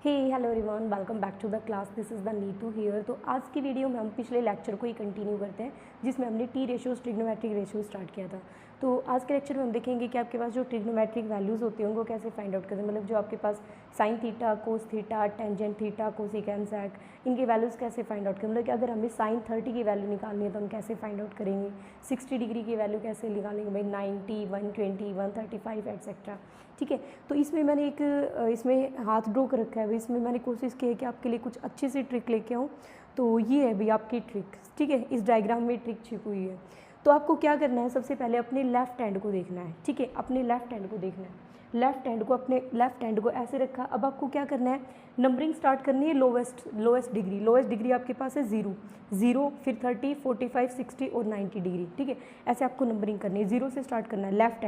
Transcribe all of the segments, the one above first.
Hey hello everyone, welcome back to the class. This is the Neetu here. तो आज की video में हम पिछले लेक्चर को ही कंटिन्यू करते हैं जिसमें हमने T ratios trigonometric ratio start किया था। तो आज के लेक्चर में हम देखेंगे कि आपके पास जो ट्रिग्नोमेट्रिक वैल्यूज़ होती हैं उनको कैसे फाइंड आउट करें, मतलब जो आपके पास sine theta, cos theta, tangent theta, cosecant sec, इनके वैल्यूज़ कैसे फाइंड आउट करें। मतलब कि अगर हमें साइन 30 की वैल्यू निकालनी है तो हम कैसे फाइंड आउट करेंगे, 60 डिग्री की वैल्यू कैसे निकालेंगे भाई, 90, 120, 135 एट्सेट्रा। ठीक है, तो इसमें मैंने एक इसमें हाथ ड्रॉ कर रखा है भाई। इसमें मैंने कोशिश की है कि आपके लिए कुछ अच्छी सी ट्रिक लेके आऊँ। तो ये है भाई आपकी ट्रिक। ठीक है, इस डायग्राम में ट्रिक छिपी हुई है। तो आपको क्या करना है, सबसे पहले अपने लेफ्ट हैंड को देखना है। ठीक है, अपने लेफ्ट हैंड को देखना है। लेफ्ट हैंड को, अपने लेफ्ट हैंड को ऐसे रखा। अब आपको क्या करना है, नंबरिंग स्टार्ट करनी है लोएस्ट डिग्री। लोएस्ट डिग्री आपके पास है 0, फिर 30, 45, 60 और 90 डिग्री। ठीक है, ऐसे आपको नंबरिंग करनी है। 0 से स्टार्ट करना है। लेफ्ट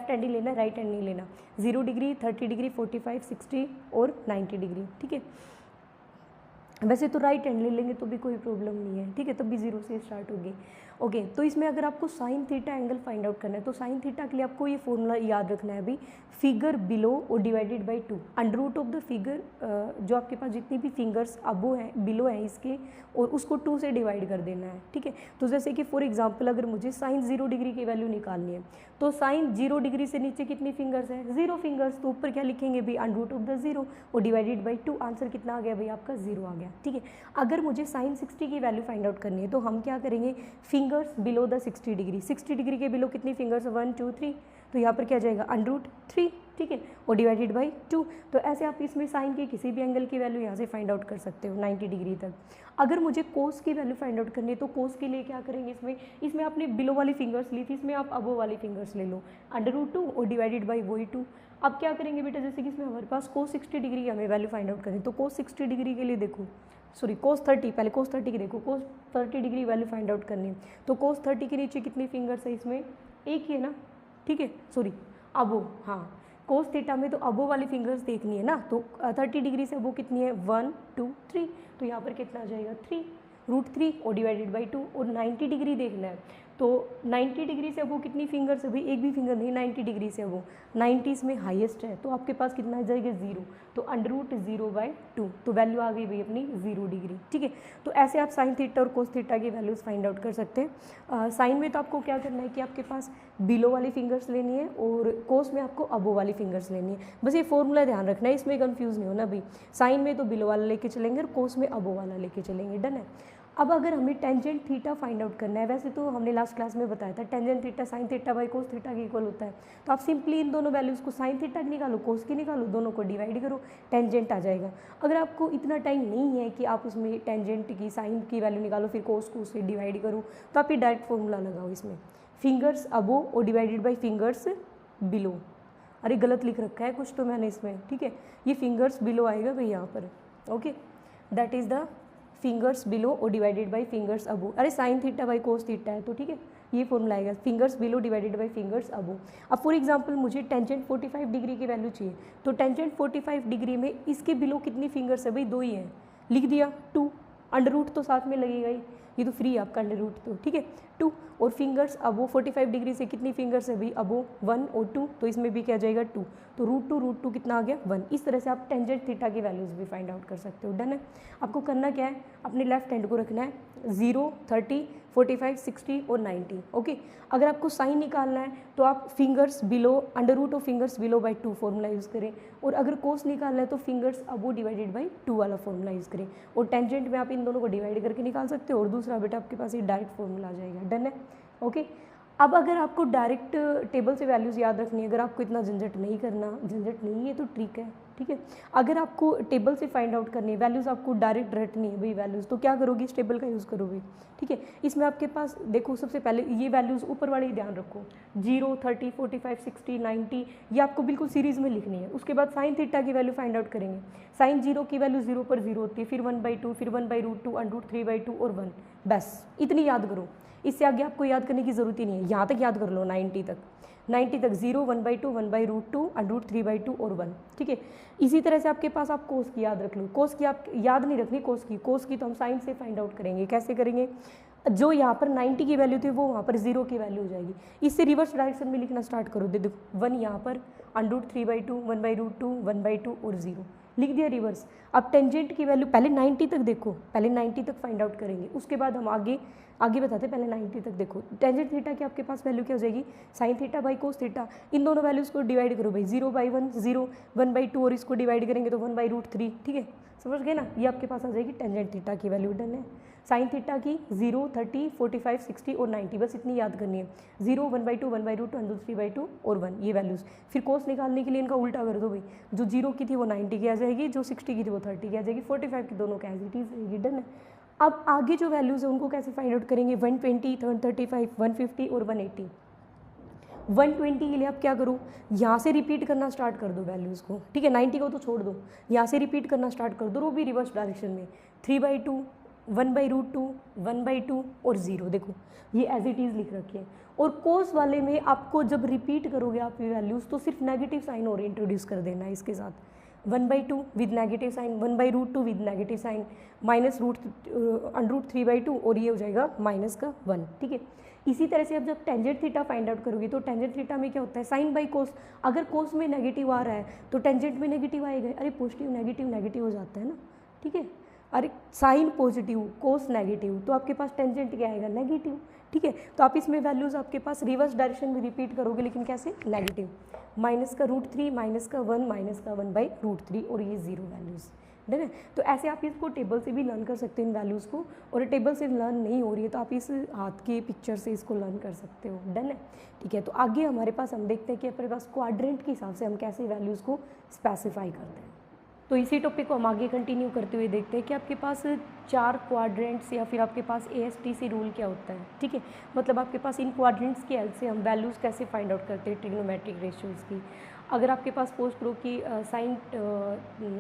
हैंड ही लेना है, राइट हैंड नहीं लेना। 0 डिग्री, 30 डिग्री, 45, 60 और 90 डिग्री। ठीक है, वैसे तो राइट हैंड ले लेंगे तो भी कोई प्रॉब्लम नहीं है। ठीक है, तब भी 0 से स्टार्ट होगी। ओके, तो इसमें अगर आपको sine theta angle find out करना है तो साइन थीटा के लिए आपको ये फॉर्मूला याद रखना है अभी, फिगर बिलो और divided by 2, under root of the figure, जो आपके पास जितनी भी फिंगर्स अबो हैं बिलो हैं इसके, और उसको 2 से डिवाइड कर देना है। ठीक है, तो जैसे कि फॉर एग्जांपल अगर मुझे साइन 0 डिग्री की वैल्यू निकालनी है तो साइन 0 डिग्री से नीचे कितनी फिंगर्स हैं, 0 फिंगर्स। तो ऊपर क्या लिखेंगे भाई, अंडर रूट ऑफ द 0 और डिवाइडेड बाई 2। आंसर कितना आ गया भाई आपका, 0 आ गया। ठीक है, अगर मुझे साइन 60 की वैल्यू फाइंड आउट करनी है तो हम क्या करेंगे, fingers below the 60 degree. 60 degree के बिलो कितनी फिंगर्स, 1 2 3, तो यहाँ पर क्या जाएगा, अंडर रूट 3। ठीक है, और डिवाइडेड बाई 2। तो ऐसे आप इसमें साइन के किसी भी एंगल की वैल्यू यहाँ से फाइंड आउट कर सकते हो 90 डिग्री तक। अगर मुझे कोस की वैल्यू फाइंड आउट करनी है तो कोस के लिए क्या करेंगे, इसमें आपने बिलो वाली फिंगर्स ली थी, इसमें आप अबो वाली फिंगर्स ले लो, अंडर रूट 2 और डिवाइडेड बाई वही 2। अब क्या करेंगे बेटा, जैसे कि इसमें हमारे पास कोस 60 डिग्री की हमें वैल्यू फाइंड आउट करनी, तो कोस 60 डिग्री के लिए देखो, सॉरी कोस 30, पहले कोस 30 की देखो, कोस 30 डिग्री वैल्यू फाइंड आउट करनी है तो कोस 30 के नीचे कितनी फिंगर्स है, इसमें एक ही है ना। ठीक है, सॉरी अबो, हाँ कोस थीटा में तो अबो वाली फिंगर्स देखनी है ना, तो 30 डिग्री से अबो कितनी है, 1 2 3, तो यहाँ पर कितना आ जाएगा 3, √3 और डिवाइडेड बाई 2। और 90 डिग्री देखना है तो 90 डिग्री से अबो कितनी फिंगर्स है भाई, एक भी फिंगर नहीं। 90 डिग्री से अबो 90 इसमें हाईएस्ट है तो आपके पास कितना आ जाएगा, 0, तो अंडर रूट 0/2, तो वैल्यू आ गई भाई अपनी 0 डिग्री। ठीक है, तो ऐसे आप साइन थीटा और कोस थीटा की वैल्यूज़ फाइंड आउट कर सकते हैं। साइन में तो आपको क्या करना है कि आपके पास बिलो वाली फिंगर्स लेनी है और कोस में आपको अबो वाली फिंगर्स लेनी है। बस ये फॉर्मूला ध्यान रखना है, इसमें कंफ्यूज नहीं होना भाई। साइन में तो बिलो वाला लेके चलेंगे और कोस में अबो वाला लेके चलेंगे। डन है। अब अगर हमें टेंजेंट थीटा फाइंड आउट करना है, वैसे तो हमने लास्ट क्लास में बताया था tangent theta sine theta by cos theta के इक्वल होता है। तो आप सिंपली इन दोनों वैल्यूज़ को, साइन थीटा की निकालो, कोस की निकालो, दोनों को डिवाइड करो, टेंजेंट आ जाएगा। अगर आपको इतना टाइम नहीं है कि आप उसमें टेंजेंट की, साइन की वैल्यू निकालो फिर कोस को उससे डिवाइड करो, तो आप ये डायरेक्ट फॉर्मूला लगाओ इसमें, फिंगर्स अबो और डिवाइडेड बाई फिंगर्स बिलो। अरे गलत लिख रखा है कुछ तो मैंने इसमें। ठीक है, ये फिंगर्स बिलो आएगा भाई यहाँ पर। Okay, that is the fingers below और डिवाइडेड बाई फिंगर्स अबो। अरे sine theta by cos theta है तो ठीक है, ये फॉर्मूला आएगा, fingers below divided by fingers above. अब फॉर एग्जांपल मुझे टेंजेंट 45 डिग्री की वैल्यू चाहिए, तो टेंजेंट 45 डिग्री में इसके बिलो कितनी फिंगर्स है भाई, 2 ही है, लिख दिया 2, अंडर रूट तो साथ में लगेगा ही, ये तो फ्री है आपका अंडर रूट तो। ठीक है, 2 और फिंगर्स अबो 45 डिग्री से कितनी फिंगर्स है भाई, अबो 1 और 2, तो इसमें भी क्या जाएगा 2, तो √2 कितना आ गया 1। इस तरह से आप टेंजेंट थीटा की वैल्यूज़ भी फाइंड आउट कर सकते हो। डन है। आपको करना क्या है, अपने लेफ्ट हैंड को रखना है 0, 30, 45, 60 और 90। ओके, अगर आपको साइन निकालना है तो आप fingers below, under root of fingers below by 2 formula use करें, और अगर कोस निकालना है तो फिंगर्स अबो डिवाइडेड बाई 2 वाला फॉर्मूला यूज़ करें, और टेंजेंट में आप इन दोनों को डिवाइड करके निकाल सकते हो, और दूसरा बेटा आपके पास ये डायरेक्ट फॉर्मूला आ जाएगा। डन है। ओके, अब अगर आपको डायरेक्ट टेबल से वैल्यूज़ याद रखनी है, अगर आपको इतना झंझट नहीं है तो ट्रिक है। ठीक है, अगर आपको टेबल से फाइंड आउट करनी है वैल्यूज़, आपको डायरेक्ट रटनी है भाई वैल्यूज़, तो क्या करोगे, इस टेबल का यूज़ करोगे। ठीक है, इसमें आपके पास देखो, सबसे पहले ये वैल्यूज़ ऊपर वाले ध्यान रखो, 0, 30, 45, 60, 90, ये आपको बिल्कुल सीरीज़ में लिखनी है। उसके बाद साइन थीटा की वैल्यू फाइंड आउट करेंगे। साइन 0 की वैल्यू 0 पर 0 होती है, फिर 1/2, फिर 1/√2, अंडर रूट 3/2 और 1, बस इतनी याद करो। इससे आगे आपको याद करने की ज़रूरत ही नहीं है, यहाँ तक याद कर लो 90 तक, 0, 1/2, 1/√2, अंडर रूट 3/2 और 1। ठीक है, इसी तरह से आपके पास आप कोस की याद रख लो। कोस की आप याद नहीं रखनी, कोस की तो हम साइन से फाइंड आउट करेंगे। कैसे करेंगे, जो यहाँ पर 90 की वैल्यू थी वो वहाँ पर 0 की वैल्यू हो जाएगी। इससे रिवर्स डायरेक्शन में लिखना स्टार्ट करो, देखो 1 यहाँ पर, अंडर रूट 3/2, 1/√2, 1/2 और 0, लिख दिया रिवर्स। अब टेंजेंट की वैल्यू पहले 90 तक देखो, पहले 90 तक फाइंड आउट करेंगे, उसके बाद हम आगे बताते हैं। पहले 90 तक देखो, टेंजेंट थीटा की आपके पास वैल्यू क्या हो जाएगी, sine theta by cos theta. इन दोनों वैल्यूज़ को डिवाइड करो भाई, 0/1 0, 1/2 और इसको डिवाइड करेंगे तो 1/√3। ठीक है, समझ गए ना, ये आपके पास आ जाएगी टेंजेंट थीटा की वैल्यू। डन है। साइन थीटा की 0, 30, 45, 60 और 90, बस इतनी याद करनी है। 0, 1/2, 1/√2, 3/2 और 1, ये वैल्यूज़। फिर कोस निकालने के लिए इनका उल्टा कर दो भाई, जो 0 की थी वो 90 की आ जाएगी, जो 60 की थी वो 30 की आ जाएगी, 45 की दोनों का एज इट इज रहेगी। डन है। अब आगे जो वैल्यूज़ है उनको कैसे फाइंड आउट करेंगे, 120, 135, 150 और 180। 120 के लिए आप क्या करो, यहाँ से रिपीट करना स्टार्ट कर दो वैल्यूज़ को। ठीक है, 90 को तो छोड़ दो, यहाँ से रिपीट करना स्टार्ट कर दो, वो भी रिवर्स डायरेक्शन में। 3/2, 1/√2, 1/2 और 0, देखो ये एज इट इज़ लिख रखी है। और कोस वाले में आपको जब रिपीट करोगे आप ये वैल्यूज़, तो सिर्फ नेगेटिव साइन और इंट्रोड्यूस कर देना है इसके साथ। 1/2 with negative sign, 1/√2 with negative sign, -√3/2 और ये हो जाएगा -1। ठीक है, इसी तरह से अब जब टेंजेंट थीटा फाइंड आउट करोगे तो टेंजेंट थीटा में क्या होता है, साइन बाई कोस। अगर कोस में नेगेटिव आ रहा है तो टेंजेंट में नेगेटिव आएगा। अरे पॉजिटिव नेगेटिव नेगेटिव हो जाता है ना। ठीक है, अरे साइन पॉजिटिव कोस नेगेटिव, तो आपके पास टेंजेंट क्या आएगा, नेगेटिव। ठीक है, तो आप इसमें वैल्यूज़ आपके पास रिवर्स डायरेक्शन में रिपीट करोगे, लेकिन कैसे, नेगेटिव। -√3, -1, -1/√3 और ये 0 वैल्यूज़। डन है। तो ऐसे आप इसको टेबल से भी लर्न कर सकते हो इन वैल्यूज़ को, और टेबल से लर्न नहीं हो रही है तो आप इस हाथ के पिक्चर से इसको लर्न कर सकते हो। डन है। ठीक है, तो आगे हमारे पास हम देखते हैं कि अपने पास क्वाड्रेंट के हिसाब से हम कैसे वैल्यूज़ को स्पेसिफाई करते हैं। तो इसी टॉपिक को हम आगे कंटिन्यू करते हुए देखते हैं कि आपके पास 4 क्वाड्रेंट्स या फिर आपके पास ASTC रूल क्या होता है। ठीक है, मतलब आपके पास इन क्वाड्रेंट्स की हेल्प से हम वैल्यूज़ कैसे फाइंड आउट करते हैं ट्रिग्नोमेट्रिक रेशियोज़ की। अगर आपके पास सपोज करो कि साइन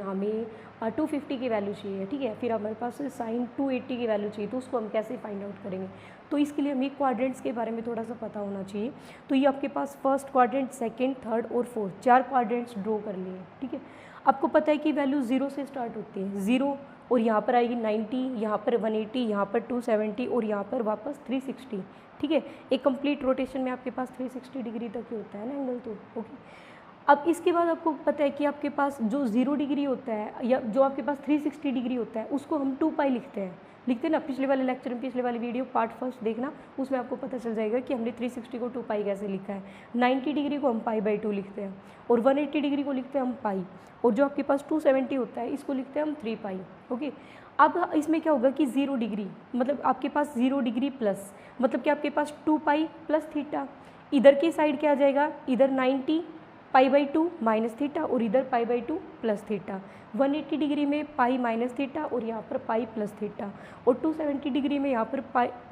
हमें 250 की वैल्यू चाहिए, ठीक है, फिर हमारे पास साइन 280 की वैल्यू चाहिए, तो उसको हम कैसे फाइंड आउट करेंगे। तो इसके लिए हमें क्वाड्रेंट्स के बारे में थोड़ा सा पता होना चाहिए। तो ये आपके पास फर्स्ट क्वाड्रेंट, सेकेंड, थर्ड और फोर्थ 4 क्वाड्रेंट्स ड्रॉ कर लिए। ठीक है, आपको पता है कि वैल्यू 0 से स्टार्ट होती है, 0 और यहाँ पर आएगी 90, यहाँ पर 180, यहाँ पर 270 और यहाँ पर वापस 360। ठीक है, एक कंप्लीट रोटेशन में आपके पास 360 डिग्री तक ही होता है ना एंगल। तो ओके, अब इसके बाद आपको पता है कि आपके पास जो 0 डिग्री होता है या जो आपके पास 360 डिग्री होता है उसको हम 2π लिखते हैं ना। पिछले वाले लेक्चर में, पिछले वाली वीडियो पार्ट फर्स्ट देखना, उसमें आपको पता चल जाएगा कि हमने 360 को 2π कैसे लिखा है। 90 डिग्री को हम π/2 लिखते हैं और 180 डिग्री को लिखते हैं हम π, और जो आपके पास 270 होता है इसको लिखते हैं हम 3π। ओके, अब इसमें क्या होगा कि 0 डिग्री मतलब आपके पास 0 डिग्री प्लस, मतलब कि आपके पास 2π प्लस थीटा, इधर की साइड क्या आ जाएगा, इधर 90 π/2 माइनस थीटा और इधर π/2 प्लस थीटा। 180 डिग्री में पाई माइनस थीटा और यहाँ पर पाई प्लस थीटा, और 270 डिग्री में यहाँ पर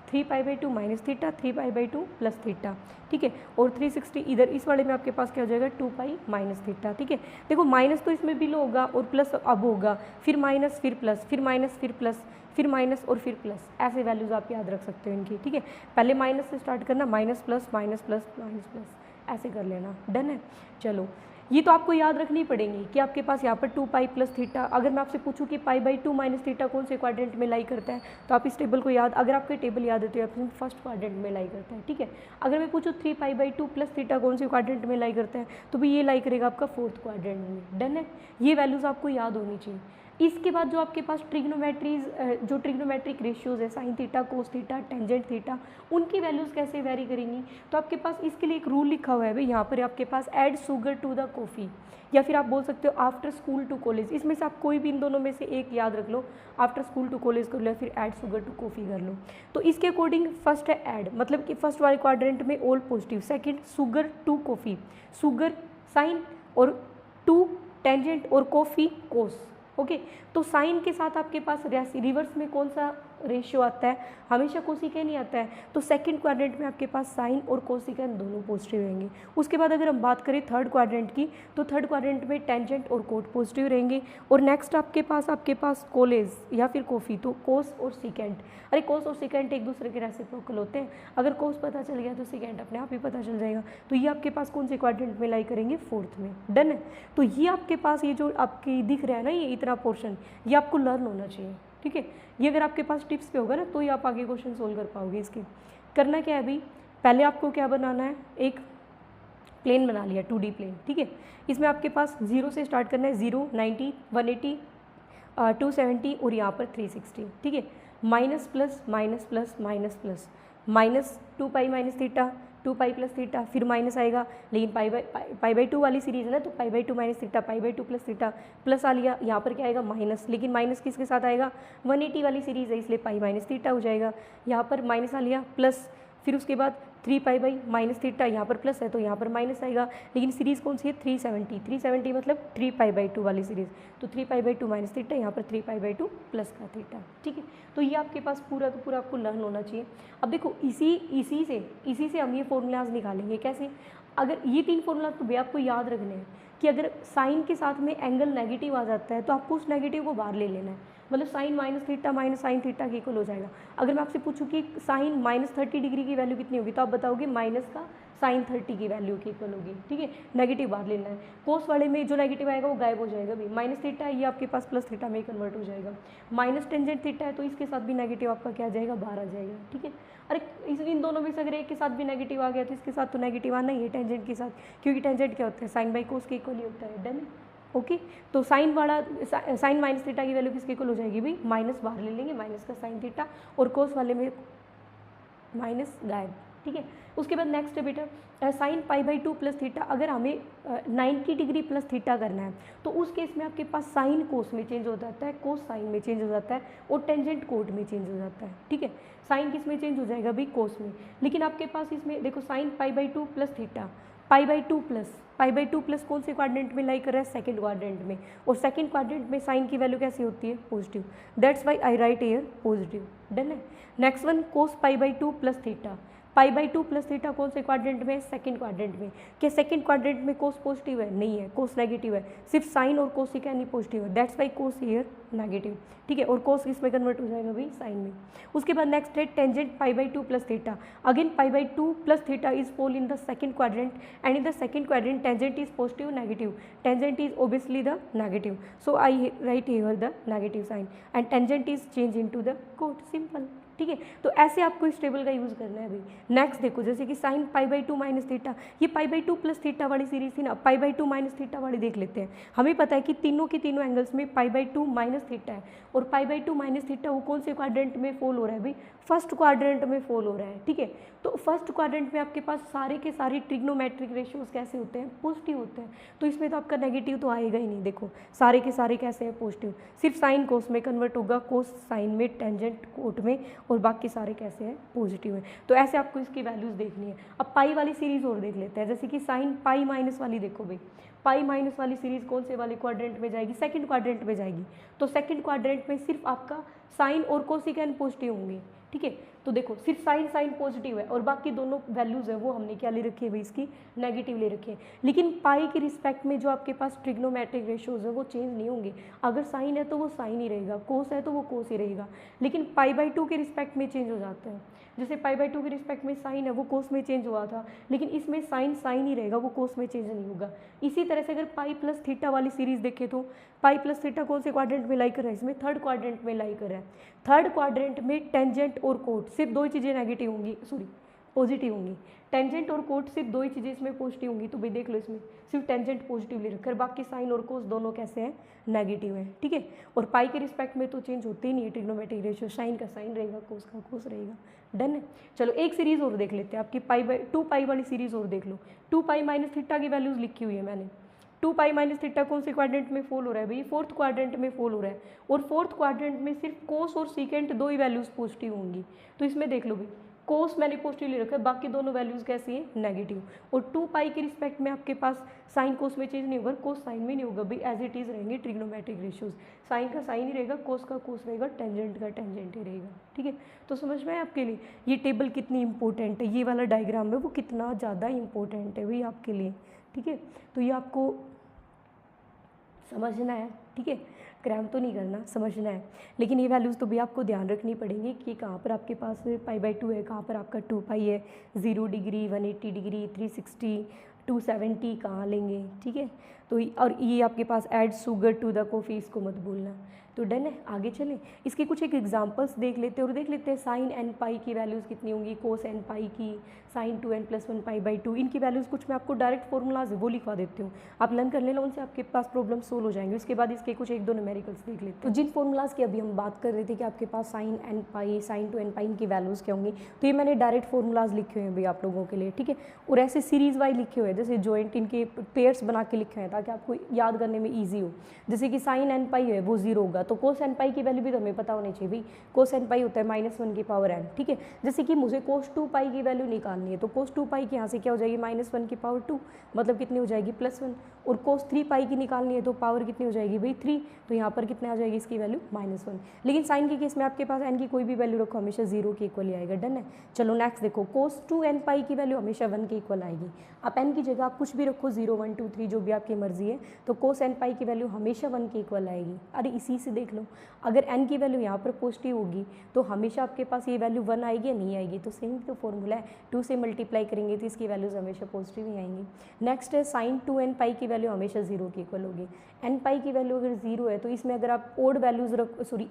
3π/2 माइनस थीटा, 3π/2 प्लस थीटा। ठीक है, और 360 इधर इस वाले में आपके पास क्या हो जाएगा, 2π माइनस थीटा। ठीक है, देखो माइनस तो इसमें बिलो होगा और प्लस अब होगा, फिर माइनस फिर प्लस, फिर माइनस फिर प्लस, फिर माइनस और फिर प्लस, ऐसे वैल्यूज़ आप याद रख सकते हो इनकी। ठीक है, पहले माइनस से स्टार्ट करना, minus plus minus plus minus plus, ऐसे कर लेना। डन है। चलो, ये तो आपको याद रखनी पड़ेंगी कि आपके पास यहाँ पर 2π प्लस थीटा। अगर मैं आपसे पूछूं कि π/2 माइनस थीटा कौन से क्वाड्रेंट में लाई करता है, तो आप इस टेबल को याद, अगर आपको टेबल याद है तो आप फर्स्ट क्वाड्रेंट में लाई करता है। ठीक है, अगर मैं पूछूं 3π/2 प्लस थीटा कौन से क्वाड्रेंट में लाई करता है, तो भी ये लाई करेगा आपका फोर्थ क्वाड्रेंट में। डन है, ये वैल्यूज़ आपको याद होनी चाहिए। इसके बाद जो आपके पास जो ट्रिग्नोमेट्रिक रेशियोज़ है, sign theta, cos theta, tangent theta, उनकी वैल्यूज़ कैसे वेरी करेंगी। तो आपके पास इसके लिए एक रूल लिखा हुआ है भाई, यहाँ पर आपके पास add sugar to the coffee, या फिर आप बोल सकते हो आफ्टर स्कूल टू कॉलेज। इसमें से आप कोई भी इन दोनों में से एक याद रख लो, आफ्टर स्कूल टू कॉलेज कर लो या फिर ऐड शुगर टू कॉफ़ी कर लो। तो इसके अकॉर्डिंग फर्स्ट है ऐड, मतलब कि फर्स्ट वाले क्वाड्रेंट में all positive, second sugar to coffee, sugar sine और टू टेंजेंट और कॉफ़ी कोस। ओके, तो साइन के साथ आपके पास रिवर्स में कौन सा रेशियो आता है, हमेशा कोसिकेन ही आता है। तो सेकंड क्वाड्रेंट में आपके पास साइन और कोसिकेन दोनों पॉजिटिव रहेंगे। उसके बाद अगर हम बात करें थर्ड क्वाड्रेंट की, तो थर्ड क्वाड्रेंट में टेंजेंट और कोट पॉजिटिव रहेंगे। और नेक्स्ट आपके पास कॉलेज या फिर कॉफ़ी, तो कोस और सिकेंट। अरे कोस और सिकेंट एक दूसरे के रेसिप्रोकल होते हैं, अगर कोस पता चल गया तो सिकेंट अपने आप ही पता चल जाएगा। तो ये आपके पास कौन से क्वाड्रेंट में लाई करेंगे, फोर्थ में। डन है। तो ये आपके पास ये जो आपकी दिख रहा है ना, ये इतना पोर्शन, ये आपको लर्न होना चाहिए। ठीक है, ये अगर आपके पास टिप्स पे होगा ना तो ही आप आगे क्वेश्चन सोल्व कर पाओगे। इसके करना क्या है भाई, पहले आपको क्या बनाना है, एक प्लेन बना लिया 2D प्लेन, ठीक है। इसमें आपके पास 0 से स्टार्ट करना है, 0, 90, 180, 270 और यहाँ पर 360, ठीक है। Minus plus minus plus minus plus minus 2 pi minus theta, 2 pi plus theta, फिर माइनस आएगा, लेकिन पाई बाई 2 वाली सीरीज़ है ना, तो pi by 2 minus theta, pi by 2 plus theta, plus आ लिया, यहाँ पर क्या आएगा माइनस, लेकिन माइनस किसके साथ आएगा, 180 वाली सीरीज़ है इसलिए पाई माइनस थीटा हो जाएगा, यहाँ पर माइनस आ लिया, प्लस, फिर उसके बाद 3 पाई बाई माइनस थीटा, यहाँ पर प्लस है तो यहाँ पर माइनस आएगा, लेकिन सीरीज़ कौन सी है, 370 मतलब 3 पाई बाई 2 वाली सीरीज़, तो 3 पाई बाई 2 माइनस थीटा, यहाँ पर 3 पाई बाई 2 प्लस का थीटा, ठीक है। तो ये आपके पास पूरा का पूरा आपको लर्न होना चाहिए। अब देखो इसी से हम ये फॉर्मूलाज निकालेंगे, कैसे, अगर ये 3 फॉर्मूला तो भी आपको याद रखने हैं कि अगर साइन के साथ में एंगल नेगेटिव आ जाता है तो आपको उस नेगेटिव को बाहर ले लेना है, मतलब sine minus theta minus sine theta के इक्वल हो जाएगा। अगर मैं आपसे पूछूं कि साइन माइनस 30 डिग्री की वैल्यू कितनी होगी, तो आप बताओगे माइनस का साइन 30 की वैल्यू के इक्वल होगी, ठीक है। नेगेटिव बाहर लेना है, कोस वाले में जो नेगेटिव आएगा वो गायब हो जाएगा भी, माइनस थीटा है ये आपके पास प्लस थीटा में कन्वर्ट हो जाएगा, माइनस टेंजेंट थीटा है तो इसके साथ भी नेगेटिव आपका क्या आ जाएगा, बाहर आ जाएगा, ठीक है। अरे इन दोनों में से अगर एक के साथ भी नेगेटिव आ गया तो इसके साथ तो नेगेटिव आना ही है टेंजेंट के साथ, क्योंकि टेंजेंट क्या होता है, साइन बाई कोस के इक्वल ही होता है, डन। ओके, तो साइन माइनस थीटा की वैल्यू किसके इक्वल हो जाएगी भी, माइनस बाहर ले लेंगे, माइनस का साइन थीटा, और कोस वाले में माइनस गायब, ठीक है। उसके बाद नेक्स्ट है बेटा sine pi by 2 plus theta, अगर हमें 90 डिग्री प्लस थीटा करना है तो उस केस में आपके पास साइन कोस में चेंज हो जाता है, कोस साइन में चेंज हो जाता है, और टेंजेंट कोट में चेंज हो जाता है, ठीक है। साइन किस में चेंज हो जाएगा भी, कोस में, लेकिन आपके पास इसमें देखो sine pi by 2 plus theta, pi by 2 plus कौन से क्वाड्रेंट में लाई कर रहा है, सेकंड क्वाड्रेंट में, और सेकंड क्वाड्रेंट में साइन की वैल्यू कैसी होती है, positive, that's why I write here positive, done है। Next one cos pi by 2 plus theta, pi by 2 plus theta कौन से क्वाड्रेंट में, सेकंड क्वाड्रेंट में, क्या सेकंड क्वाड्रेंट में कोस पॉजिटिव है, नहीं है, कोस नेगेटिव है, सिर्फ साइन और कोस क्या नहीं पॉजिटिव है, that's why cos here negative, ठीक है, और कोस इसमें कन्वर्ट हो जाएगा भाई साइन में। उसके बाद नेक्स्ट है tangent pi by 2 plus theta, again pi by 2 plus theta is fall in the second quadrant, and in the second quadrant tangent is positive negative, tangent is obviously the negative, so I write here the negative sign, and tangent is change into the cot, simple, ठीक है। तो ऐसे आपको इस table का use करना है अभी। नेक्स्ट देखो, जैसे कि sine pi by 2 minus theta, ये पाई बाई 2 प्लस थीटा वाली सीरीज थी ना, पाई बाई 2 माइनस थीटा वाली देख लेते हैं। हमें पता है कि तीनों के तीनों एंगल्स में पाई बाई 2 माइनस थीटा है, और पाई बाई 2 माइनस थीटा वो कौन से क्वाड्रेंट में फॉल हो रहा है भाई, फर्स्ट क्वाड्रेंट में फॉल हो रहा है, ठीक है। तो फर्स्ट क्वाड्रेंट में आपके पास सारे के सारे ट्रिग्नोमेट्रिक रेशियोज कैसे होते हैं, पॉजिटिव होते हैं, तो इसमें तो आपका नेगेटिव तो आएगा ही नहीं। देखो सारे के सारे कैसे हैं, पॉजिटिव, सिर्फ साइन कोस में कन्वर्ट होगा, कोस साइन में, टेंजेंट कोट में, और बाकी सारे कैसे हैं, पॉजिटिव है। तो ऐसे आपको इसकी वैल्यूज़ देखनी है। अब पाई वाली सीरीज़ और देख लेते हैं, जैसे कि साइन पाई माइनस वाली देखो भाई, पाई माइनस वाली सीरीज़ कौन से वाले क्वाड्रेंट में जाएगी, सेकंड क्वाड्रेंट में जाएगी, तो सेकंड क्वाड्रेंट में सिर्फ आपका साइन और कोसिकेंट पॉजिटिव होंगे, ठीक है। तो देखो सिर्फ साइन पॉजिटिव है, और बाकी दोनों वैल्यूज़ है वो हमने क्या ले रखी है भाई, इसकी नेगेटिव ले रखी है। लेकिन पाई के रिस्पेक्ट में जो आपके पास ट्रिग्नोमेट्रिक रेशियोज है वो चेंज नहीं होंगे, अगर साइन है तो वो साइन ही रहेगा, कोस है तो वो कोस ही रहेगा, लेकिन पाई बाई 2 के रिस्पेक्ट में चेंज हो जाता है। जैसे पाई बाई 2 के रिस्पेक्ट में साइन है वो कोस में चेंज हुआ था, लेकिन इसमें साइन ही रहेगा, वो कोस में चेंज नहीं होगा। इसी तरह से अगर पाई प्लस थीटा वाली सीरीज़ देखें तो पाई प्लस थीटा कौन से क्वाड्रेंट में लाई कर रहा है, इसमें थर्ड क्वाड्रेंट में लाई कर रहा है। थर्ड क्वाड्रेंट में टेंजेंट और कोट सिर्फ दो ही चीज़ें नेगेटिव होंगी, सॉरी पॉजिटिव होंगी, टेंजेंट और कोट सिर्फ दो ही चीज़ें इसमें पॉजिटिव होंगी, तो भाई देख लो इसमें सिर्फ टेंजेंट पॉजिटिव ले रखकर, बाकी साइन और कोस दोनों कैसे हैं, नेगेटिव है, ठीक है। और पाई के रिस्पेक्ट में तो चेंज होते ही नहीं है ट्रिग्नोमेट्रिक रेशियो, साइन का साइन रहेगा, कोस का कोस रहेगा, डन है। चलो एक सीरीज़ और देख लेते हैं, आपकी पाई बाई 2 पाई वाली सीरीज़ और देख लो। 2 पाई माइनस थीटा की वैल्यूज़ लिखी हुई है मैंने, 2 पाई माइनस थीटा कौन से क्वाड्रेंट में फॉल हो रहा है भाई, फोर्थ क्वाड्रेंट में फॉल हो रहा है, और फोर्थ क्वाड्रेंट में सिर्फ कोस और सीकेंट दो ही वैल्यूज़ पॉजिटिव होंगी, तो इसमें देख लो भाई कोस मैंने पॉजिटिव ले रखा है, बाकी दोनों वैल्यूज़ कैसी हैं, नेगेटिव। और 2 पाई के रिस्पेक्ट में आपके पास साइन कोस में चेंज नहीं होगा, कोस साइन में नहीं होगा भाई, एज इट इज़ रहेंगे ट्रिग्नोमेट्रिक रेशियोज, साइन का साइन ही रहेगा, कोस का कोस रहेगा, टेंजेंट का टेंजेंट ही रहेगा, ठीक है। तो समझ में आपके लिए ये टेबल कितनी इंपॉर्टेंट है, ये वाला डायग्राम है वो कितना ज़्यादा इंपॉर्टेंट है भाई आपके लिए, ठीक है। तो ये आपको समझना है, ठीक है, क्रैम तो नहीं करना, समझना है। लेकिन ये वैल्यूज़ तो भी आपको ध्यान रखनी पड़ेंगी कि कहाँ पर आपके पास पाई बाई 2 है, कहाँ पर आपका 2 पाई है, 0 डिग्री, 180 डिग्री, 360, 270 कहाँ लेंगे, ठीक है। तो और ये आपके पास add sugar to the coffee, इसको मत भूलना। तो डन है, आगे चलें। इसके कुछ एक एग्जांपल्स देख लेते हैं और देख लेते हैं साइन एन पाई की वैल्यूज़ कितनी होंगी, कोस एन पाई की, साइन 2n+1 पाई बाई 2, इनकी वैल्यूज़ कुछ मैं आपको डायरेक्ट फॉर्मूलाज है वो लिखवा देती हूँ, आप लर्न कर लेना, उनसे आपके पास प्रॉब्लम सोल्व हो जाएंगे। उसके बाद इसके कुछ एक दो न्यूमेरिकल्स देख लेते हैं। तो जिन फॉर्मूलाज की अभी हम बात कर रहे थे कि आपके पास साइन एन पाई, साइन 2n पाई, इनकी वैल्यूज़ क्या होंगी, तो ये मैंने डायरेक्ट फॉर्मूलाज लिखे हुए हैं भाई आप लोगों के लिए, ठीक है। और ऐसे सीरीज़ वाइज लिखे हुए हैं, जैसे जॉइंट इनके पेयर्स बना के लिखे हैं ताकि आपको याद करने में ईजी हो। जैसे कि साइन एन पाई है वो 0 होगा, तो कोस एन पाई की वैल्यू भी तो हमें पता होनी चाहिए भाई, कोस एन पाई होता है -1 की पावर n, ठीक है। जैसे कि मुझे कोस 2 पाई की वैल्यू निकालनी है, तो कोस 2 पाई की यहाँ से क्या हो जाएगी, -1 की पावर 2, मतलब कितनी हो जाएगी +1। और कोस 3 पाई की निकालनी है तो पावर कितनी हो जाएगी भाई 3, तो यहाँ पर कितने आ जाएगी इसकी वैल्यू -1। लेकिन साइन के केस में आपके पास n की कोई भी वैल्यू रखो हमेशा 0 के इक्वल ही आएगा, डन है। चलो नेक्स्ट देखो, कोस 2n पाई की वैल्यू हमेशा 1 के इक्वल आएगी। आप n की जगह आप कुछ भी रखो, 0 1 2 3 जो भी आपकी मर्जी है, तो कोस n पाई की वैल्यू हमेशा 1 के इक्वल आएगी। अरे इसी से देख लो, अगर n की वैल्यू यहाँ पर पॉजिटिव होगी तो हमेशा आपके पास ये वैल्यू 1 आएगी या नहीं आएगी, तो सेम तो फॉर्मूला है, 2 से मल्टीप्लाई करेंगे तो इसकी वैल्यूज हमेशा पॉजिटिव ही आएंगी। नेक्स्ट है साइन 2n पाई की वैल्यू हमेशा 0 के इक्वल होगी। n पाई की वैल्यू अगर 0 है तो इसमें अगर आप ओड वैल्यूज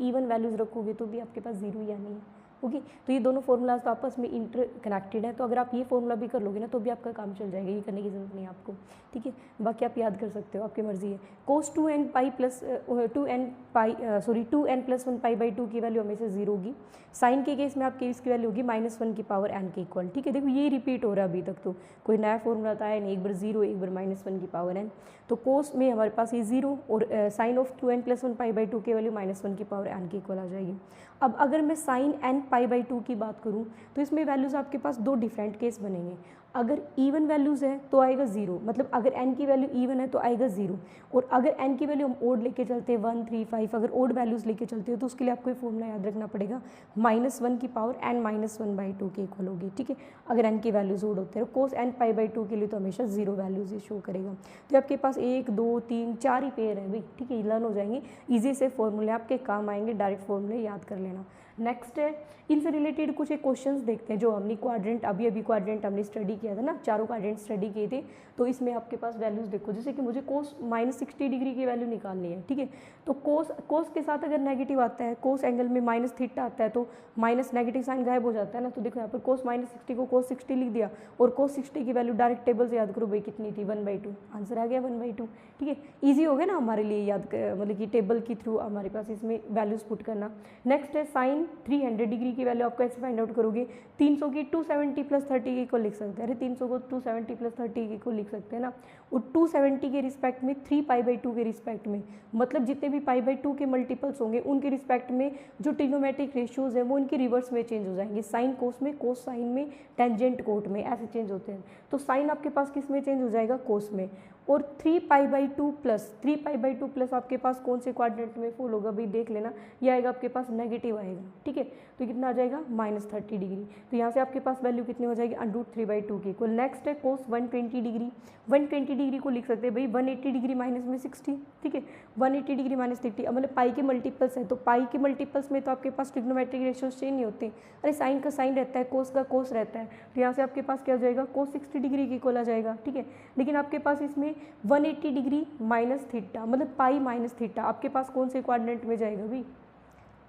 इवन वैल्यूज रखोगे तो भी आपके पास 0 ही आनी है, ओके। तो ये दोनों फॉर्मूलाज तो आपस में इंटर कनेक्टेड है, तो अगर आप ये फॉर्मूला भी कर लोगे ना तो भी आपका काम चल जाएगा, ये करने की जरूरत नहीं है आपको, ठीक है। बाकी आप याद कर सकते हो, आपकी मर्जी है। कोस 2n pi plus 2n+1 pi by 2 की वैल्यू हमेशा 0 होगी। साइन के केस में आपकी इसकी वैल्यू होगी -1 की पावर n के इक्वल, ठीक है। देखो ये रिपीट हो रहा है अभी तक, तो कोई नया फॉर्मूला तो आया नहीं, एक बार 0 एक बार -1 की पावर n। तो कोस में हमारे पास ये 0 और sine of 2n+1 pi by 2 की वैल्यू -1 की पावर n के इक्वल आ जाएगी। अब अगर मैं साइन n पाई बाई 2 की बात करूं तो इसमें वैल्यूज़ आपके पास दो डिफरेंट केस बनेंगे। अगर इवन वैल्यूज़ है तो आएगा 0, मतलब अगर n की वैल्यू इवन है तो आएगा 0, और अगर n की वैल्यू हम ओड लेके चलते हैं 1 3 5, अगर ओड वैल्यूज़ लेके चलते हो तो उसके लिए आपको ये फॉर्मूला याद रखना पड़ेगा, -1 की पावर n -1/2 के इक्वल होगी, ठीक है। अगर n की वैल्यूज़ ओड होते हैं, कोस n पाई बाई 2 के लिए तो हमेशा 0 वैल्यूज़ ये शो करेगा। तो आपके पास 1 2 3 4 ही पेयर है भाई, ठीक है, लर्न हो जाएंगे, ईजी से फॉर्मूले आपके काम आएंगे, डायरेक्ट फॉर्मूले याद कर लेना। नेक्स्ट है इनसे रिलेटेड कुछ एक क्वेश्चंस देखते हैं, जो हमने क्वाड्रेंट अभी क्वाड्रेंट हमने स्टडी किया था ना, चारों क्वाड्रेंट स्टडी किए थे, तो इसमें आपके पास वैल्यूज़ देखो, जैसे कि मुझे कोस -60 डिग्री की वैल्यू निकालनी है, ठीक है। तो कोस के साथ अगर नेगेटिव आता है, कोस एंगल में -θ आता है तो माइनस नेगेटिव साइन गायब हो जाता है ना। तो देखो यहाँ पर कोस -60 को कोस 60 लिख दिया, और कोस 60 की वैल्यू डायरेक्ट टेबल से याद करो भाई कितनी थी, 1/2, आंसर आ गया 1/2, ठीक है। ईजी हो गया ना हमारे लिए याद मतलब कि टेबल के थ्रू हमारे पास इसमें वैल्यूज़ पुट करना। नेक्स्ट है साइन 300 डिग्री की वैल्यू आप कैसे फाइंड आउट करोगे, 300 की 270 + 30 के इक्वल लिख सकते हैं, अरे 300 को 270 + 30 के इक्वल लिख सकते हैं ना। और 270 के रिस्पेक्ट में 3 पाई बाई 2 के रिस्पेक्ट में, मतलब जितने भी पाई बाई 2 के मल्टीपल्स होंगे उनके रिस्पेक्ट में जो ट्रिग्नोमेट्रिक रेशियोज है वो इनके रिवर्स में चेंज हो जाएंगे, साइन कोस में, कोस साइन में, टेंजेंट कोट में, ऐसे चेंज होते हैं। तो साइन आपके पास किस में चेंज हो जाएगा, कोस में। और 3 पाई बाई 2 प्लस आपके पास कौन से क्वाड्रेंट में फॉल होगा भाई देख लेना, ये आएगा आपके पास नेगेटिव आएगा, ठीक है। तो कितना आ जाएगा -30 डिग्री, तो यहाँ से आपके पास वैल्यू कितनी हो जाएगी, √3/2 की इक्वल। नेक्स्ट है कोस 120 डिग्री, 120 डिग्री को लिख सकते हैं भाई 180 डिग्री माइनस में 60, ठीक है, 180 डिग्री -60, मतलब पाई के मल्टीपल्स है, तो पाई के मल्टीपल्स में तो आपके पास ट्रिग्नोमेट्रिक रेशियोज चेंज नहीं होते, अरे साइन का साइन रहता है, कोस का कोस रहता है, तो यहाँ से आपके पास क्या हो जाएगा, कोस 60 डिग्री की इक्वल आ जाएगा, ठीक है। लेकिन आपके पास इसमें 180 डिग्री -θ, मतलब पाई -θ आपके पास कौन से क्वाड्रेंट में जाएगा भाई,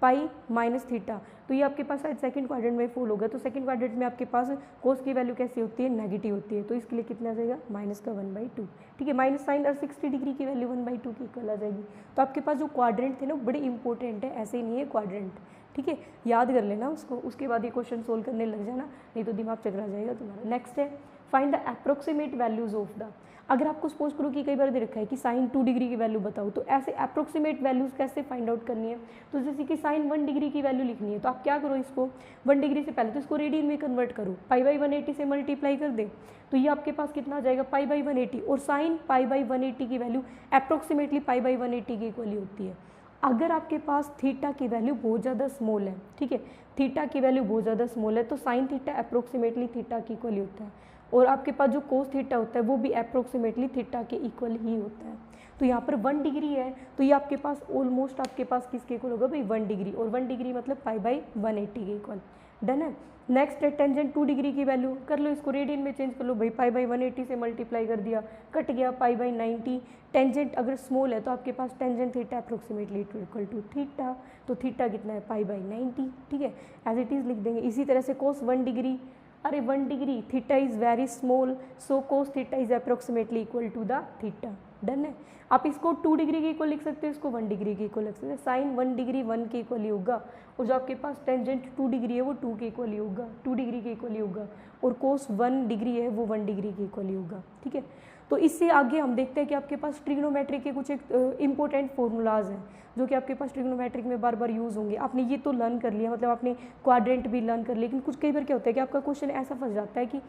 पाई -θ, तो ये आपके पास शायद सेकंड क्वाड्रेंट में फॉल होगा। तो सेकंड क्वाड्रेंट में आपके पास कोस की वैल्यू कैसी होती है, नेगेटिव होती है, तो इसके लिए कितना आ जाएगा, -1/2, ठीक है। माइनस साइन और 60 डिग्री की वैल्यू 1/2 की इक्वल आ जाएगी। तो आपके पास जो क्वाड्रेंट थे ना बड़े इंपॉर्टेंट है, ऐसे ही नहीं है क्वाड्रेंट, ठीक है, याद कर लेना उसको, उसके बाद ये क्वेश्चन सोल्व करने लग जाना, नहीं तो दिमाग चकरा जाएगा तुम्हारा। नेक्स्ट है find the approximate values of the, अगर आपको सपोज करो कि कई बार दे रखा है कि साइन 2 डिग्री की वैल्यू बताओ, तो ऐसे अप्रोक्सीमेट वैल्यूज कैसे फाइंड आउट करनी है, तो जैसे कि साइन 1 डिग्री की वैल्यू लिखनी है, तो आप क्या करो, इसको 1 डिग्री से पहले तो इसको रेडियन में कन्वर्ट करो, π/180 से मल्टीप्लाई कर दे, तो ये आपके पास कितना आ जाएगा, π/180, और साइन π/180 की वैल्यू अप्रोक्सीमेटली π/180 की इक्वल होती है। अगर आपके पास थीटा की वैल्यू बहुत ज़्यादा स्मॉल है, ठीक है, थीटा की वैल्यू बहुत ज़्यादा स्मॉल है, तो साइन थीटा अप्रोक्सीमेटली थीटा की इक्वल होता है, और आपके पास जो कोस थीटा होता है वो भी अप्रोक्सीमेटली थीटा के इक्वल ही होता है। तो यहाँ पर 1 डिग्री है, तो ये आपके पास ऑलमोस्ट आपके पास किसके इक्वल होगा भाई, 1 डिग्री, और 1 डिग्री मतलब π/180 के इक्वल। डन है। नेक्स्ट है टेंजेंट 2 डिग्री की वैल्यू, कर लो इसको रेडियन में चेंज कर लो भाई, पाई बाई 180 से मल्टीप्लाई कर दिया, कट गया पाई बाई 90। टेंजेंट अगर स्मॉल है तो आपके पास tangent theta approximately equal to theta, तो थीटा कितना है पाई बाई 90, ठीक है, एज इट इज़ लिख देंगे। इसी तरह से कोस 1 डिग्री, अरे 1 degree theta is very small, so cos theta is approximately equal to the theta, done है। आप इसको 2 डिग्री के इक्वल लिख सकते हो, इसको 1 डिग्री के इक्वल लिख सकते हैं। साइन 1 डिग्री 1 के इक्वल ही होगा, और जो आपके पास टेंजेंट 2 डिग्री है वो 2 के इक्वल ही होगा, 2 डिग्री के इक्वल ही होगा, और कोस 1 डिग्री है वो 1 डिग्री के इक्वल ही होगा, ठीक है। तो इससे आगे हम देखते हैं कि आपके पास ट्रिग्नोमेट्रिक के कुछ एक इंपॉर्टेंट फॉर्मूलाज हैं जो कि आपके पास ट्रिग्नोमेट्रिक में बार बार यूज़ होंगे। आपने ये तो लर्न कर लिया, मतलब आपने क्वाड्रेंट भी लर्न कर लिया, लेकिन कुछ कई बार क्या होता है कि आपका क्वेश्चन ऐसा फंस जाता है कि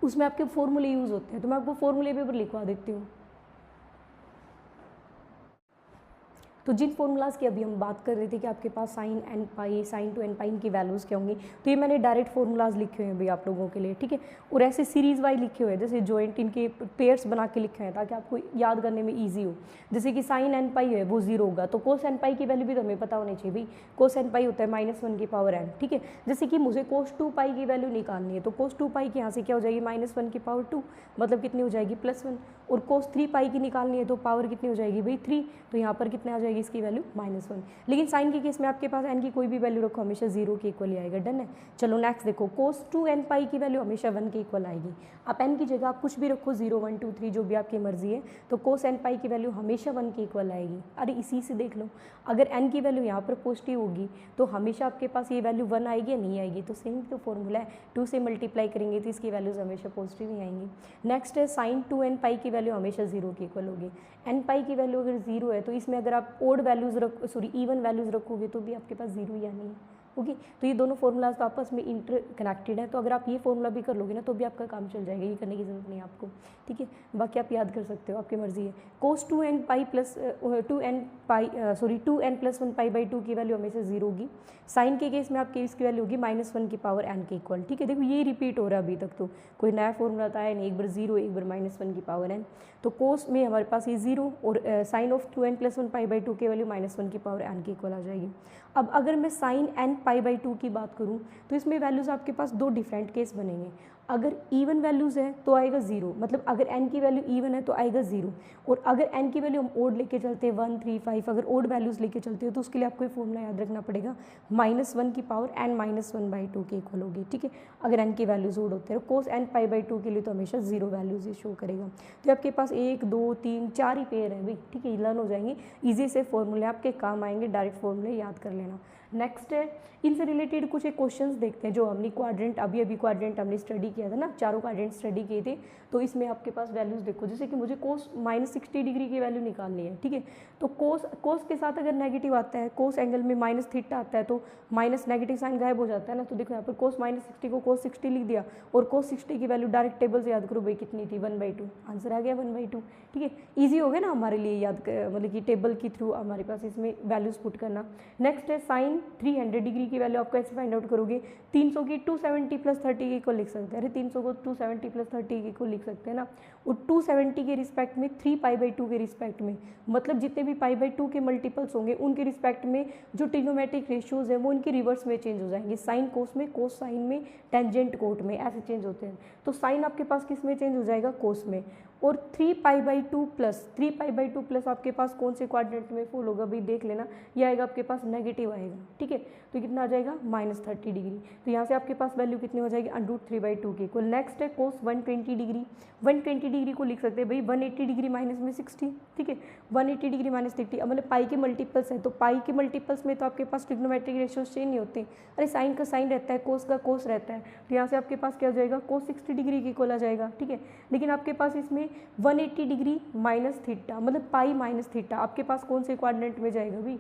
उसमें आपके फॉर्मूले यूज़ होते हैं, तो मैं आपको फॉर्मूले पेपर लिखवा देती हूँ। तो जिन फॉर्मूलाज की अभी हम बात कर रहे थे कि आपके पास sign N pi, sign to N पाई, इनकी वैल्यूज़ क्या होंगी, तो ये मैंने डायरेक्ट फॉर्मूलाज लिखे हुए हैं भाई आप लोगों के लिए, ठीक है। और ऐसे सीरीज़ वाइज लिखे हुए हैं, जैसे जॉइंट इनके पेयर्स बना के लिखे हैं ताकि आपको याद करने में ईजी हो। जैसे कि साइन एन पाई है वो 0 होगा, तो कोस एन पाई की वैल्यू भी तो हमें पता होनी चाहिए भाई, कोस एन पाई होता है -1 की पावर एन, ठीक है। जैसे कि मुझे कोस 2 पाई की वैल्यू निकालनी है, तो कोस 2 पाई की यहाँ से क्या हो जाएगी -1 की पावर 2, मतलब कितनी हो जाएगी +1, और कोस 3 पाई की निकालनी है तो पावर कितनी हो जाएगी भाई 3, तो यहाँ पर कितने आ जाएगी इसकी वैल्यू -1। लेकिन साइन के केस में आपके पास एन की कोई भी वैल्यू रखो हमेशा 0 के इक्वल ही आएगा, डन है। चलो नेक्स्ट देखो, कोस 2 एन पाई की वैल्यू हमेशा 1 के इक्वल आएगी। आप एन की जगह आप कुछ भी रखो, 0 1 2 3 जो भी आपकी मर्जी है, तो कोस एन पाई की वैल्यू हमेशा 1 के इक्वल आएगी। अरे इसी से देख लो, अगर एन की वैल्यू यहाँ पर पॉजिटिव होगी तो हमेशा आपके पास ये वैल्यू 1 आएगी या नहीं आएगी, तो सेम तो फॉर्मूला है, 2 से मल्टीप्लाई करेंगे तो इसकी वैल्यूज हमेशा पॉजिटिव ही आएंगी। नेक्स्ट है साइन 2 एन पाई की वैल्यू हमेशा 0 के इक्वल होगी। एन पाई की वैल्यू अगर 0 है तो इसमें अगर आप ओड वैल्यूज इवन वैल्यूज रखोगे तो भी आपके पास 0 या नहीं है, ओके। तो ये दोनों फॉर्मूलाज तो आपस में इंटर कनेक्टेड है, तो अगर आप ये फॉर्मूला भी कर लोगे ना तो भी आपका काम चल जाएगा, ये करने की जरूरत नहीं है आपको, ठीक है। बाकी आप याद कर सकते हो, आपकी मर्जी है। Cos 2 n pi plus 2 n plus 1 pi by 2 की वैल्यू हमेशा 0 होगी। साइन के केस में आपकी इसकी वैल्यू होगी -1 की पावर एन के इक्वल, ठीक है। देखो ये रिपीट हो रहा है अभी तक, तो कोई नया फॉर्मूला तो आया नहीं, एक बार 0 एक बार -1 की पावर एन, तो कोस में हमारे पास ये 0 और sine of 2 n plus 1 pi by 2 की वैल्यू -1 की पावर एन के इक्वल आ जाएगी। अब अगर मैं साइन एन पाई बाई 2 की बात करूं तो इसमें वैल्यूज़ आपके पास दो डिफरेंट केस बनेंगे। अगर इवन वैल्यूज़ है तो आएगा 0, मतलब अगर एन की वैल्यू इवन है तो आएगा 0, और अगर एन की वैल्यू हम ओड लेके चलते हैं 1 3 5, अगर ओड वैल्यूज़ लेके चलते हो तो उसके लिए आपको फॉर्मूला याद रखना पड़ेगा, -1 की पावर एन -1/2 के इक्वल होगी, ठीक है। अगर एन की वैल्यूज ओड होते हैं, कोस एन पाई बाई 2 के लिए तो हमेशा 0 वैल्यूज ही शो करेगा। तो आपके पास 1 2 3 4 ही पेयर है भाई, ठीक है, लर्न हो जाएंगे, ईजी से फॉर्मूले आपके काम आएंगे, डायरेक्ट फॉर्मूले याद कर लेना। नेक्स्ट है इनसे रिलेटेड कुछ एक क्वेश्चंस देखते हैं जो हमने क्वाड्रेंट अभी क्वाड्रेंट हमने स्टडी किया था ना, चारों क्वाड्रेंट स्टडी किए थे, तो इसमें आपके पास वैल्यूज देखो, जैसे कि मुझे कोस -60 डिग्री की वैल्यू निकालनी है, ठीक है। तो कोस के साथ अगर नेगेटिव आता है, कोस एंगल में माइनस थीटा आता है तो माइनस नेगेटिव साइन गायब हो जाता है ना, तो देखो यहाँ पर कोस -60 को कोस 60 लिख दिया, और कोस 60 की वैल्यू डायरेक्ट टेबल से याद करो भाई कितनी थी 1/2, आंसर आ गया 1/2, ठीक है। ईजी हो गया ना हमारे लिए याद मतलब कि टेबल के थ्रू हमारे पास इसमें वैल्यूज पुट करना। नेक्स्ट है साइन 300 डिग्री की वैल्यू आपको ऐसे फाइंड आउट करोगे, 300 की 270 प्लस 30 के इक्वल लिख सकते हैं, अरे 300 को 270 प्लस 30 के इक्वल लिख सकते हैं ना, और 270 के रिस्पेक्ट में 3 पाई बाई 2 के रिस्पेक्ट में, मतलब जितने भी पाई बाई 2 के मल्टीपल्स होंगे उनके रिस्पेक्ट में जो ट्रिग्नोमेट्रिक रेशियोज है वो उनके रिवर्स में चेंज हो जाएंगे, साइन कोस में, कोस साइन में, टेंजेंट कोट में, ऐसे चेंज होते हैं। तो साइन आपके पास किस में चेंज हो जाएगा, कोस में, और 3 पाई बाई 2 प्लस आपके पास कौन से क्वाड्रेंट में फॉल होगा भाई देख लेना, ये आएगा आपके पास नेगेटिव आएगा, ठीक है। तो कितना आ जाएगा -30 डिग्री, तो यहाँ से आपके पास वैल्यू कितनी हो जाएगी √3/2 के इक्वल। नेक्स्ट है कोस 120 डिग्री, 120 डिग्री को लिख सकते हैं भाई 180 डिग्री माइनस में 60, ठीक है, 180 डिग्री माइनस 60, मतलब पाई के मल्टीपल्स है, तो पाई के मल्टीपल्स में तो आपके पास ट्रिग्नोमेट्रिक रेशियोज चेंज नहीं होते, अरे साइन का साइन रहता है, कोस का कोस रहता है, तो यहाँ से आपके पास क्या हो जाएगा, कोस 60 डिग्री के इक्वल आ जाएगा, ठीक है। लेकिन आपके पास इसमें 180 डिग्री माइनस थीटा, मतलब पाई माइनस थीटा, आपके पास कौन से क्वाड्रेंट में जाएगा भाई,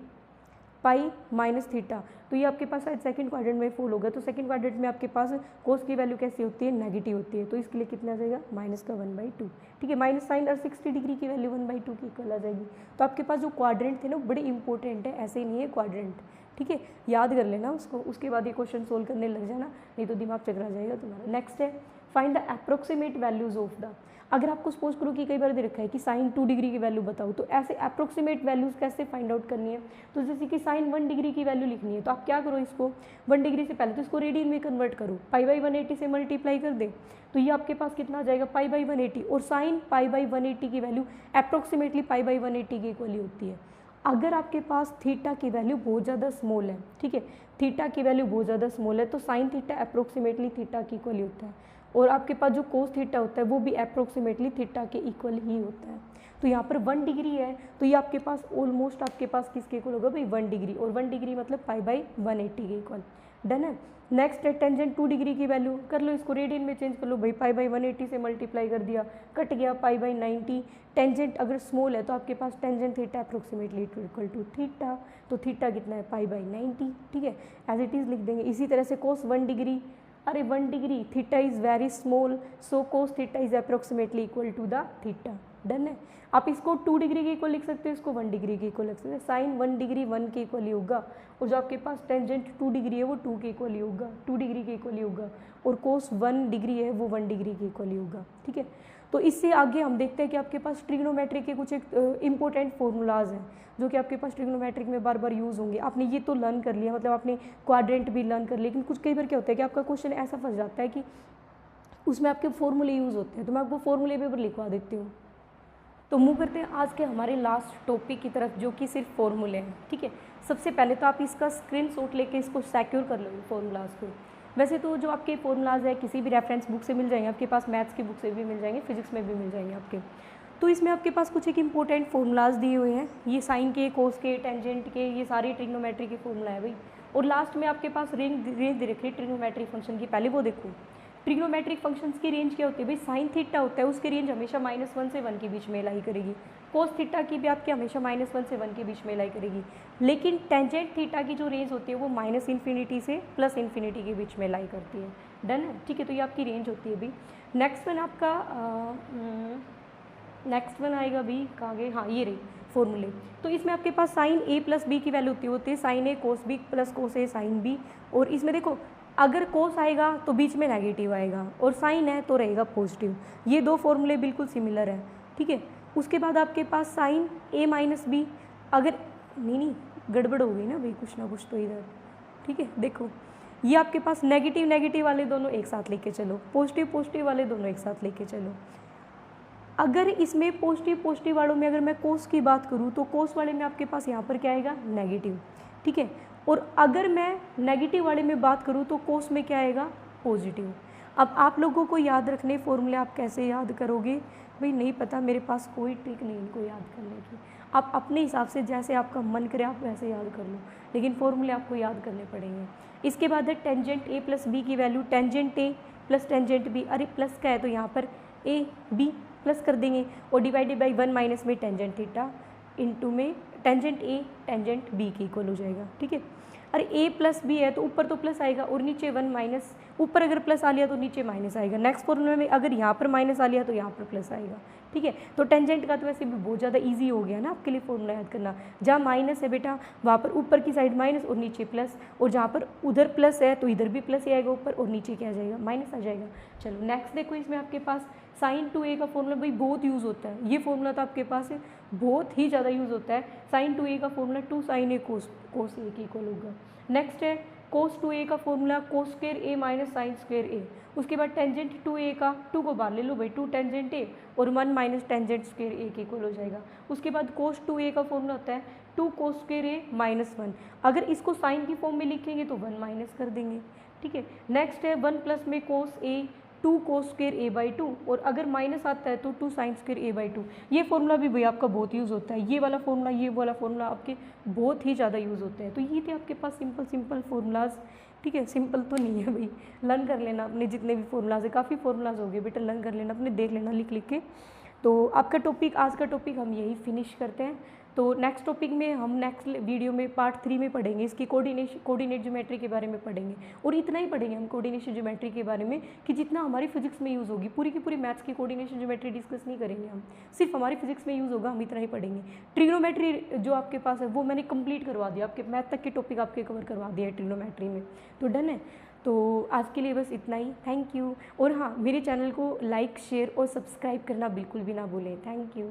पाई माइनस थीटा, तो ये आपके पास शायद सेकंड क्वाड्रेंट में फॉल होगा, तो सेकंड क्वाड्रेंट में आपके पास कोस की वैल्यू कैसी होती है, नेगेटिव होती है, तो इसके लिए कितना आ जाएगा -1/2, ठीक है, माइनस साइन और 60 डिग्री की वैल्यू 1/2 की इक्वल आ जाएगी। तो आपके पास जो क्वाड्रेंट थे ना बड़े इंपॉर्टेंट है, ऐसे ही नहीं है क्वाड्रेंट, ठीक है, याद कर लेना उसको, उसके बाद ये क्वेश्चन सोल्व करने लग जाना, नहीं तो दिमाग चकरा जाएगा तुम्हारा। नेक्स्ट है find the approximate values of the, अगर आपको सपोज करो कि कई बार दे रखा है कि साइन 2 डिग्री की वैल्यू बताओ, तो ऐसे अप्रोक्सीमेट वैल्यूज़ कैसे फाइंड आउट करनी है, तो जैसे कि साइन 1 डिग्री की वैल्यू लिखनी है, तो आप क्या करो, इसको 1 डिग्री से पहले तो इसको रेडियन में कन्वर्ट करो, π/180 से मल्टीप्लाई कर दे, तो ये आपके पास कितना आ जाएगा, π/180, और साइन π/180 की वैल्यू अप्रोक्सीमेटली π/180 की इक्वली होती है। अगर आपके पास थीटा की वैल्यू बहुत ज़्यादा स्मॉल है, ठीक है, थीटा की वैल्यू बहुत ज़्यादा स्मॉल है, तो साइन थीटा अप्रोक्सीमेटली थीटा की इक्वल होता है, और आपके पास जो कोस थीटा होता है वो भी अप्रोक्सीमेटली थीटा के इक्वल ही होता है। तो यहाँ पर 1 डिग्री है, तो ये आपके पास ऑलमोस्ट आपके पास किसके इक्वल होगा भाई, 1 डिग्री, और 1 डिग्री मतलब π/180 के इक्वल। डन है। नेक्स्ट है टेंजेंट 2 डिग्री की वैल्यू कर लो, इसको रेडियन में चेंज कर लो भाई, π/180 से मल्टीप्लाई कर दिया, कट गया π/90। टेंजेंट अगर स्मॉल है तो आपके पास tangent theta approximately equal to theta, तो थीटा कितना है, π/90, ठीक है, एज इट इज़ लिख देंगे। इसी तरह से कोस 1 डिग्री, अरे 1 degree, theta is very small, so cos theta is approximately equal to the theta. Done है। आप इसको 2 डिग्री के इक्वल लिख सकते हो, इसको 1 डिग्री के इक्वल लिख सकते हैं। साइन 1 डिग्री 1 के इक्वल ही होगा, और जो आपके पास टेंजेंट 2 डिग्री है वो 2 के इक्वल ही होगा, 2 डिग्री के इक्वल ही होगा, और कोस 1 डिग्री है वो 1 डिग्री के इक्वल ही होगा, ठीक है। तो इससे आगे हम देखते हैं कि आपके पास ट्रिग्नोमेट्रिक के कुछ एक इंपॉर्टेंट फॉर्मूलाज हैं जो कि आपके पास ट्रिग्नोमेट्रिक में बार बार यूज़ होंगे। आपने ये तो लर्न कर लिया, मतलब आपने क्वाड्रेंट भी लर्न कर लिया, लेकिन कुछ कई बार क्या होता है कि आपका क्वेश्चन ऐसा फंस जाता है कि उसमें आपके फॉर्मूले यूज़ होते हैं, तो मैं आपको फॉर्मूले पेपर लिखवा देती हूँ। तो मूव करते हैं आज के हमारे लास्ट टॉपिक की तरफ, जो कि सिर्फ फॉर्मूले हैं, ठीक है। सबसे पहले तो आप इसका स्क्रीनशॉट लेके इसको सिक्योर कर लो फॉर्मूलाज को। वैसे तो जो आपके फॉर्मूलाज है किसी भी रेफरेंस बुक से मिल जाएंगे, आपके पास मैथ्स की बुक से भी मिल जाएंगे, फिजिक्स में भी मिल जाएंगे आपके। तो इसमें आपके पास कुछ एक इंपॉर्टेंट फॉर्मूलाज दिए हुए हैं, ये साइन के, कोस के, टेंजेंट के, ये सारे ट्रिग्नोमेट्री के फॉर्मूला है भाई। और लास्ट में आपके पास रेंज दे रखी है ट्रिग्नोमेट्रिक फंक्शन की, पहले वो देखो। ट्रिग्नोमेट्रिक फंक्शंस की रेंज क्या होती है भाई, साइन थीटा होता है उसकी रेंज हमेशा -1 से 1 के बीच में लाई करेगी, कोस थीटा की भी आपकी हमेशा -1 से 1 के बीच में लाई करेगी, लेकिन टेंजेंट थीटा की जो रेंज होती है वो -∞ से +∞ के बीच में लाई करती है। डन है, ठीक है। तो ये आपकी रेंज होती है भाई। नेक्स्ट वन आपका नेक्स्ट वन आएगा भी, कहाँ गए, हाँ ये रही फॉर्मूले। तो इसमें आपके पास साइन a + b की वैल्यू होती है sine a cos b + cos a sine b, और इसमें देखो अगर कोस आएगा तो बीच में नेगेटिव आएगा, और साइन है तो रहेगा पॉजिटिव। ये दो फॉर्मूले बिल्कुल सिमिलर है, ठीक है। उसके बाद आपके पास साइन a - b, अगर नहीं गड़बड़ हो गई ना भाई, कुछ ना कुछ तो इधर, ठीक है। देखो ये आपके पास नेगेटिव नेगेटिव वाले दोनों एक साथ लेके चलो, पॉजिटिव पॉजिटिव वाले दोनों एक साथ लेके चलो। अगर इसमें पॉजिटिव पॉजिटिव वालों में अगर मैं कोस की बात करूँ तो कोस वाले में आपके पास यहाँ पर क्या आएगा, नेगेटिव, ठीक है। और अगर मैं नेगेटिव वाले में बात करूँ तो कोस में क्या आएगा, पॉजिटिव। अब आप लोगों को याद रखने फॉर्मूले आप कैसे याद करोगे भाई, नहीं पता, मेरे पास कोई ट्रिक नहीं इनको याद करने की। आप अपने हिसाब से जैसे आपका मन करे आप वैसे याद कर लो, लेकिन फॉर्मूले आपको याद करने पड़ेंगे। इसके बाद है टेंजेंट a + b की value, tangent a + tangent b, अरे प्लस का है तो यहाँ पर a b प्लस कर देंगे, और डिवाइडेड बाई 1 - में टेंजेंट थीटा इंटू में टेंजेंट a टेंजेंट b के इक्वल हो जाएगा, ठीक है। अरे a + b है तो ऊपर तो प्लस आएगा और नीचे 1 - ऊपर अगर प्लस आ लिया तो नीचे माइनस आएगा। नेक्स्ट फॉर्मूले में अगर यहाँ पर माइनस आ लिया तो यहाँ पर प्लस आएगा, ठीक है। तो टेंजेंट का तो वैसे भी बहुत ज़्यादा इजी हो गया ना आपके लिए फॉर्मूला याद करना। जहाँ माइनस है बेटा वहाँ पर ऊपर की साइड माइनस और नीचे प्लस, और जहाँ पर उधर प्लस है तो इधर भी प्लस ही आएगा ऊपर, और नीचे क्या आ जाएगा, माइनस आ जाएगा। चलो नेक्स्ट देखो, इसमें आपके पास साइन 2a का फॉर्मूला भाई बहुत यूज़ होता है, ये फॉर्मूला तो आपके पास है बहुत ही ज़्यादा यूज़ होता है। साइन 2a का formula 2 sin a cos a के इक्वल होगा। नेक्स्ट है कोस 2a का formula cos square a - sine square a। उसके बाद टेंजेंट 2a का, 2 को बाहर ले लो भाई, 2 टेंजेंट a और 1 - टेंजेंट स्क्वायर a के इक्वल हो जाएगा। उसके बाद कोस 2a का फॉर्मूला होता है 2 कोस स्क्वायर a - 1। अगर इसको साइन की फॉर्म में लिखेंगे तो 1 माइनस कर देंगे, ठीक है। नेक्स्ट है 1 + में कोस a 2 कोस स्क्वायर a/2, और अगर माइनस आता है तो 2 साइन स्क्वायर a/2। ये फॉर्मूला भी भाई आपका बहुत यूज़ होता है, ये वाला फॉर्मूला आपके बहुत ही ज़्यादा यूज़ होते हैं। तो ये थे आपके पास सिंपल फॉर्मूलाज, ठीक है। सिंपल तो नहीं है भाई, लर्न कर लेना अपने जितने भी फॉर्मूलाज है, काफ़ी फॉर्मूलाज हो गए बेटा, लर्न कर लेना अपने, देख लेना लिख के। तो आपका टॉपिक, आज का टॉपिक हम यही फिनिश करते हैं। तो नेक्स्ट टॉपिक में हम नेक्स्ट वीडियो में पार्ट 3 में पढ़ेंगे, इसकी कोऑर्डिनेट ज्योमेट्री के बारे में पढ़ेंगे, और इतना ही पढ़ेंगे हम कोऑर्डिनेशन ज्योमेट्री के बारे में कि जितना हमारी फिजिक्स में यूज़ होगी। पूरी की पूरी मैथ्स की कोऑर्डिनेशन ज्योमेट्री डिस्कस नहीं करेंगे हम, सिर्फ हमारी फिजिक्स में यूज़ होगा, हम इतना ही पढ़ेंगे। ट्रिग्नोमेट्री जो आपके पास है वो मैंने कंप्लीट करवा दिया, आपके मैथ तक के टॉपिक आपके कवर करवा दिया है ट्रिग्नोमेट्री में, तो डन है। तो आज के लिए बस इतना ही, थैंक यू। और हाँ, मेरे चैनल को लाइक शेयर और सब्सक्राइब करना बिल्कुल भी ना भूलें। Thank you.